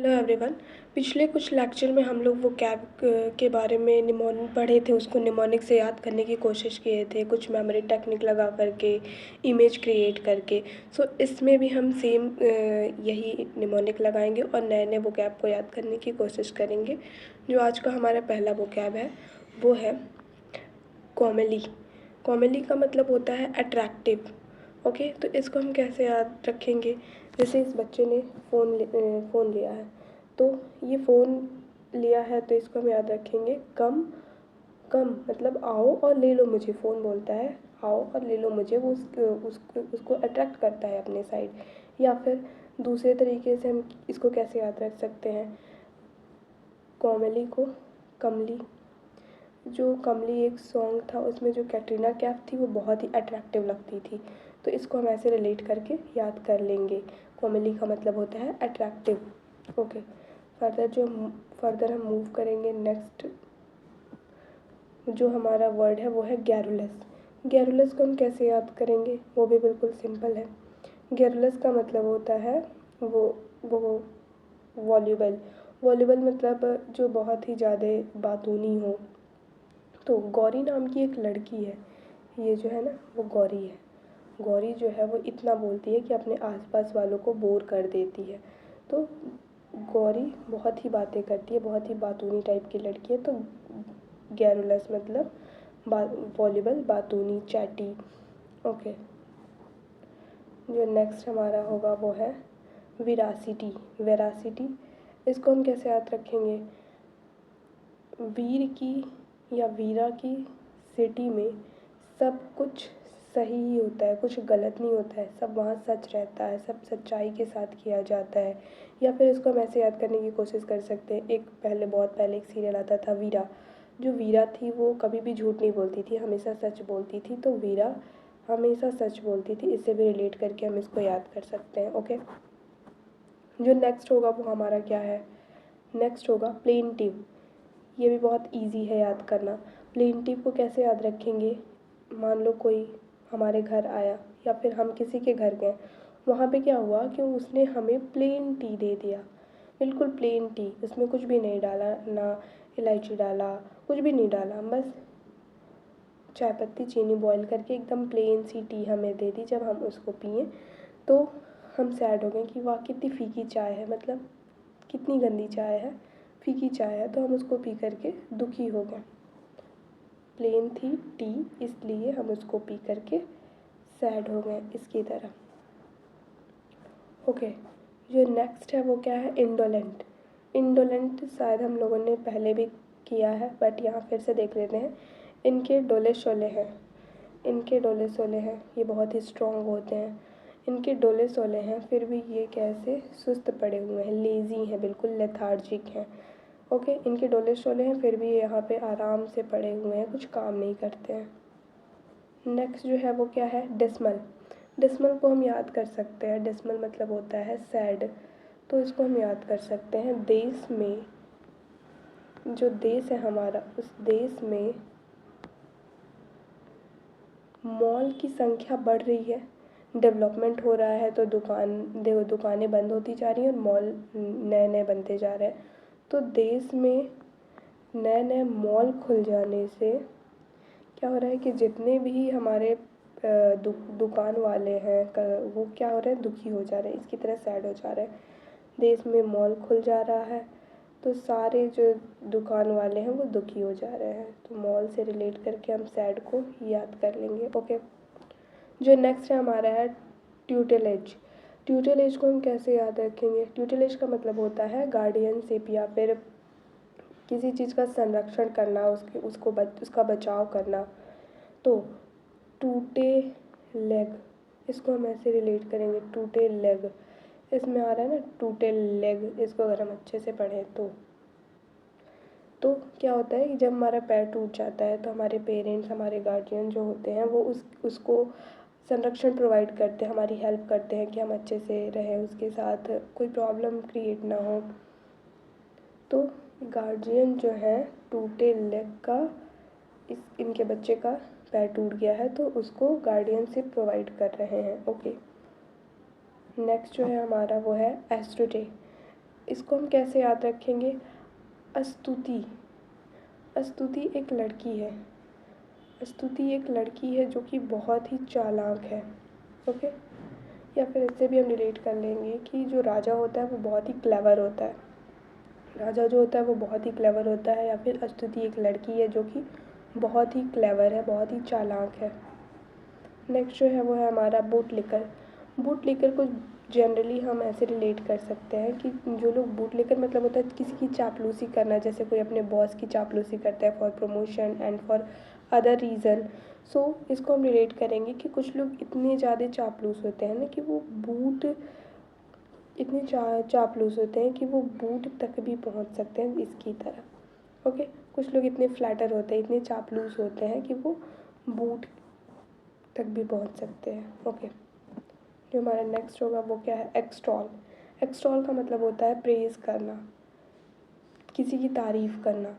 Hello everyone. पिछले कुछ lecture में हम लोग वो कैब के बारे में निमोनिक पढ़े थे, उसको निमोनिक से याद करने की कोशिश किए थे, कुछ मेमोरी टेक्निक लगा करके, इमेज क्रिएट करके। सो इसमें भी हम सेम यही निमोनिक लगाएंगे और नए नए वो कैब को याद करने की कोशिश करेंगे। जो आज का हमारा पहला वो कैब है वो है कॉमेली। कॉमेली का मतलब होता है अट्रैक्टिव। ओके, तो इसको हम कैसे याद रखेंगे? जैसे इस बच्चे ने फ़ोन लिया है, तो ये फ़ोन लिया है तो इसको हम याद रखेंगे कम। कम मतलब आओ और ले लो मुझे, फ़ोन बोलता है आओ और ले लो मुझे, वो उसको अट्रैक्ट करता है अपने साइड। या फिर दूसरे तरीके से हम इसको कैसे याद रख सकते हैं कॉमेली को? कमली। जो कमली एक सॉन्ग था, उसमें जो कैटरीना कैफ थी वो बहुत ही अट्रैक्टिव लगती थी, तो इसको हम ऐसे रिलेट करके याद कर लेंगे। कॉमेली का मतलब होता है अट्रैक्टिव। ओके, फर्दर हम मूव करेंगे। नेक्स्ट जो हमारा वर्ड है वो है गैरुलस। गैरुलस को हम कैसे याद करेंगे? वो भी बिल्कुल सिंपल है। गैरुलस का मतलब होता है वो वॉल्यूबल। वॉल्यूबल मतलब जो बहुत ही ज़्यादा बातूनी हो। तो गौरी नाम की एक लड़की है, ये जो है ना वो गौरी है। गौरी जो है वो इतना बोलती है कि अपने आसपास वालों को बोर कर देती है। तो गौरी बहुत ही बातें करती है, बहुत ही बातूनी टाइप की लड़की है। तो गैरुलस मतलब वॉल्यूबल, बातूनी, चैटी। ओके, जो नेक्स्ट हमारा होगा वो है विरासिटी। वेरासिटी, इसको हम कैसे याद रखेंगे? वीर की या वीरा की सिटी में सब कुछ सही ही होता है, कुछ गलत नहीं होता है, सब वहाँ सच रहता है, सब सच्चाई के साथ किया जाता है। या फिर इसको हम ऐसे याद करने की कोशिश कर सकते हैं, बहुत पहले एक सीरियल आता था वीरा। जो वीरा थी वो कभी भी झूठ नहीं बोलती थी, हमेशा सच बोलती थी, तो वीरा हमेशा सच बोलती थी। इससे भी रिलेट करके हम इसको याद कर सकते हैं। ओके, जो नेक्स्ट होगा वो हमारा क्या है? नेक्स्ट होगा प्लेंटिव। ये भी बहुत इजी है याद करना। प्लेंटिव को कैसे याद रखेंगे? मान लो कोई हमारे घर आया या फिर हम किसी के घर गए, वहाँ पे क्या हुआ कि उसने हमें प्लेन टी दे दिया, बिल्कुल प्लेन टी, उसमें कुछ भी नहीं डाला, ना इलायची डाला, कुछ भी नहीं डाला, बस चाय पत्ती चीनी बॉईल करके एकदम प्लेन सी टी हमें दे दी। जब हम उसको पिए तो हम सैड हो गए कि वाह कितनी फ़ीकी चाय है, मतलब कितनी गंदी चाय है, फ़ीकी चाय है, तो हम उसको पी करके दुखी हो गए। प्लेन थी टी, इसलिए हम उसको पी करके सैड हो गए इसकी तरह। ओके, जो नेक्स्ट है वो क्या है? इंडोलेंट। इंडोलेंट शायद हम लोगों ने पहले भी किया है, बट यहाँ फिर से देख लेते हैं। इनके डोले शोले हैं, इनके डोले शोले हैं, ये बहुत ही स्ट्रॉन्ग होते हैं। इनके डोले शोले हैं, फिर भी ये कैसे सुस्त पड़े हुए हैं, लेज़ी हैं, बिल्कुल लेथार्जिक हैं। ओके, इनके डोले शोले हैं, फिर भी ये यहाँ पे आराम से पड़े हुए हैं, कुछ काम नहीं करते हैं। नेक्स्ट जो है वो क्या है? डिसमल। डिसमल को हम याद कर सकते हैं, डिसमल मतलब होता है सैड, तो इसको हम याद कर सकते हैं देश में, जो देश है हमारा, उस देश में मॉल की संख्या बढ़ रही है, डेवलपमेंट हो रहा है, तो दुकानें बंद होती जा रही हैं और मॉल नए नए बनते जा रहे हैं। तो देश में नए नए मॉल खुल जाने से क्या हो रहा है कि जितने भी हमारे दुकान वाले हैं वो क्या हो रहे हैं? दुखी हो जा रहे हैं, इसकी तरह सैड हो जा रहे हैं। देश में मॉल खुल जा रहा है तो सारे जो दुकान वाले हैं वो दुखी हो जा रहे हैं, तो मॉल से रिलेट करके हम सैड को याद कर लेंगे। ओके, जो नेक्स्ट है हमारा है ट्यूटेलेज। ट्यूटेलेज को हम कैसे याद रखेंगे? ट्यूटेलेज का मतलब होता है गार्डियनशिप, या फिर किसी चीज़ का संरक्षण करना, उसका बचाव करना। तो टूटे लेग, इसको हम ऐसे रिलेट करेंगे, टूटे लेग, इसमें आ रहा है ना टूटे लेग, इसको अगर हम अच्छे से पढ़ें तो क्या होता है कि जब हमारा पैर टूट जाता है तो हमारे पेरेंट्स, हमारे गार्जियन जो होते हैं वो उसको संरक्षण प्रोवाइड करते हैं, हमारी हेल्प करते हैं कि हम अच्छे से रहें, उसके साथ कोई प्रॉब्लम क्रिएट ना हो। तो गार्जियन जो है टूटे लेग का, इनके बच्चे का पैर टूट गया है तो उसको गार्डियनशिप प्रोवाइड कर रहे हैं। ओके, नेक्स्ट जो है हमारा वो है एस्ट्रोटे। इसको हम कैसे याद रखेंगे? अस्तुति। अस्तुति एक लड़की है। अस्तुति एक लड़की है जो कि बहुत ही चालाक है। ओके, या फिर इससे भी हम रिलेट कर लेंगे कि जो राजा होता है वो बहुत ही क्लेवर होता है। राजा जो होता है वो बहुत ही क्लेवर होता है, या फिर अस्तुति एक लड़की है जो कि बहुत ही क्लेवर है, बहुत ही चालाक है। नेक्स्ट जो है वो है हमारा बूटलिकर। बूटलिकर को जनरली हम ऐसे रिलेट कर सकते हैं कि जो लोग बूटलिकर मतलब होता है किसी की चापलूसी करना, जैसे कोई अपने बॉस की चापलूसी करता है for promotion and for other reason. So इसको हम रिलेट करेंगे कि कुछ लोग इतने ज़्यादा चापलूस होते हैं ना कि वो बूट इतने चापलूस होते हैं कि वो बूट तक भी पहुंच सकते हैं इसकी तरह। ओके, कुछ लोग इतने फ्लैटर होते हैं, इतने चापलूस होते हैं कि वो बूट तक भी पहुंच सकते हैं। ओके, जो हमारा नेक्स्ट होगा वो क्या है? एक्सटॉल। एक्सटॉल का मतलब होता है प्रेज़ करना, किसी की तारीफ़ करना।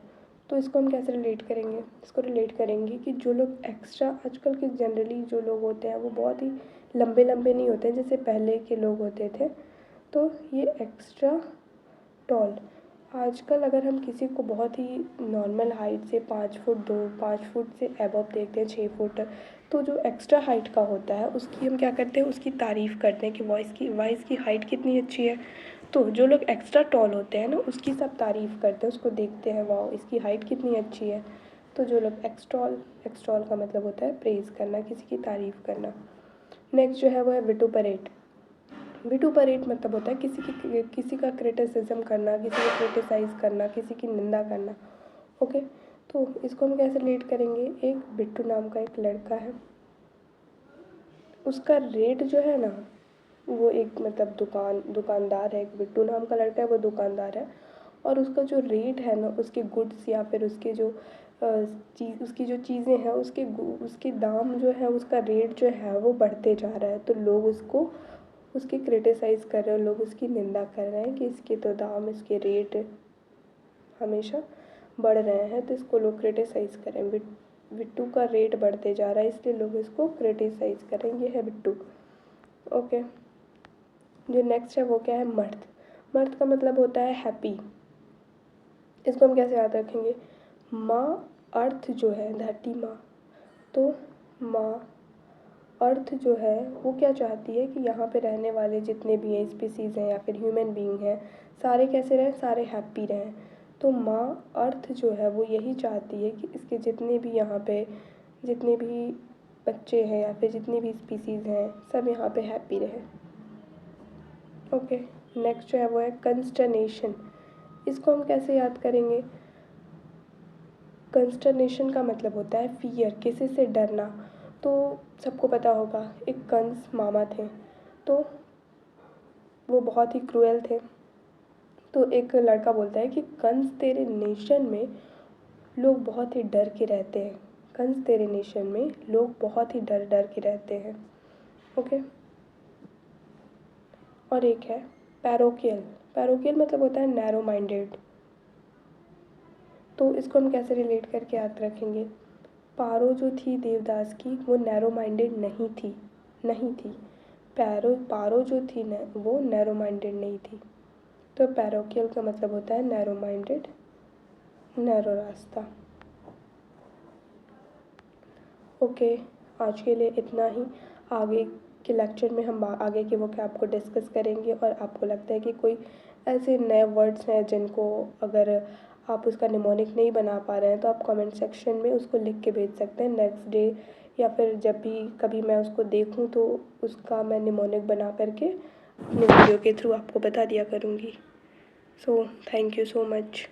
तो इसको हम कैसे रिलेट करेंगे? इसको रिलेट करेंगे कि जो लोग एक्स्ट्रा आजकल के जनरली जो लोग होते हैं वो बहुत ही लंबे लंबे नहीं होते हैं जैसे पहले के लोग होते थे। तो ये एक्स्ट्रा टॉल, आजकल अगर हम किसी को बहुत ही नॉर्मल हाइट से 5 फुट से एबव देखते हैं, 6 फुट, तो जो एक्स्ट्रा हाइट का होता है उसकी हम क्या करते हैं? उसकी तारीफ़ करते हैं कि वाह इसकी हाइट कितनी अच्छी है। तो जो लोग एक्स्ट्रा टॉल होते हैं ना उसकी सब तारीफ़ करते हैं, उसको देखते हैं, वाह इसकी हाइट कितनी अच्छी है। तो जो लोग एक्सटॉल का मतलब होता है प्रेज़ करना, किसी की तारीफ़ करना। नेक्स्ट जो है वो है विटुपरेट। विटुपरेट मतलब होता है किसी का क्रिटिसिज्म करना, किसी को क्रिटिसाइज़ करना, किसी की निंदा करना। ओके, तो इसको हम कैसे रिलेट करेंगे? एक बिट्टू नाम का एक लड़का है, उसका रेट जो है ना वो एक मतलब दुकानदार है। एक बिट्टू नाम का लड़का है, वो दुकानदार है, और उसका जो रेट है ना उसके गुड्स या फिर उसके जो उसकी जो चीज़ें हैं उसके दाम जो है, उसका रेट जो है वो बढ़ते जा रहा है। तो लोग उसकी क्रिटिसाइज़ कर रहे हैं, लोग उसकी निंदा कर रहे हैं कि इसके तो दाम, इसके रेट हमेशा बढ़ रहे हैं, तो इसको लोग क्रिटिसाइज़ करें। बिट्टू का रेट बढ़ते जा रहा है इसलिए लोग इसको क्रिटिसाइज़ करें। ये है बिट्टू। ओके, जो नेक्स्ट है वो क्या है? मर्द। मर्द का मतलब होता है हैप्पी। इसको हम कैसे याद रखेंगे? माँ अर्थ जो है, धरती माँ, तो माँ अर्थ जो है वो क्या चाहती है कि यहाँ पे रहने वाले जितने भी हैं स्पीसीज़ हैं या फिर ह्यूमन बीइंग हैं, सारे कैसे रहें? सारे हैप्पी रहें। तो माँ अर्थ जो है वो यही चाहती है कि इसके जितने भी यहाँ पे जितने भी बच्चे हैं या फिर जितनी भी स्पीसीज़ हैं सब यहाँ पे हैप्पी रहें। ओके, नेक्स्ट जो है वो है कंस्टर्नेशन। इसको हम कैसे याद करेंगे? कंस्टर्नेशन का मतलब होता है फियर, किसी से डरना। तो सबको पता होगा एक कंस मामा थे, तो वो बहुत ही क्रूएल थे। तो एक लड़का बोलता है कि कंस तेरे नेशन में लोग बहुत ही डर के रहते हैं। कंस तेरे नेशन में लोग बहुत ही डर डर के रहते हैं। ओके, और एक है पैरोकियल। पैरोकियल मतलब होता है नैरो माइंडेड। तो इसको हम कैसे रिलेट करके याद रखेंगे? पारो जो थी देवदास की वो नैरो माइंडेड नहीं थी। पारो जो थी न वो नैरो माइंडेड नहीं थी। तो पैरोकियल का मतलब होता है नैरो माइंडेड, नैरो रास्ता। ओके, आज के लिए इतना ही। आगे के लेक्चर में हम आगे के वोकैब को डिस्कस करेंगे, और आपको लगता है कि कोई ऐसे नए वर्ड्स हैं जिनको अगर आप उसका निमोनिक नहीं बना पा रहे हैं तो आप कमेंट सेक्शन में उसको लिख के भेज सकते हैं। नेक्स्ट डे या फिर जब भी कभी मैं उसको देखूं तो उसका मैं निमोनिक बना करके अपने वीडियो के थ्रू आपको बता दिया करूँगी। So thank you so much.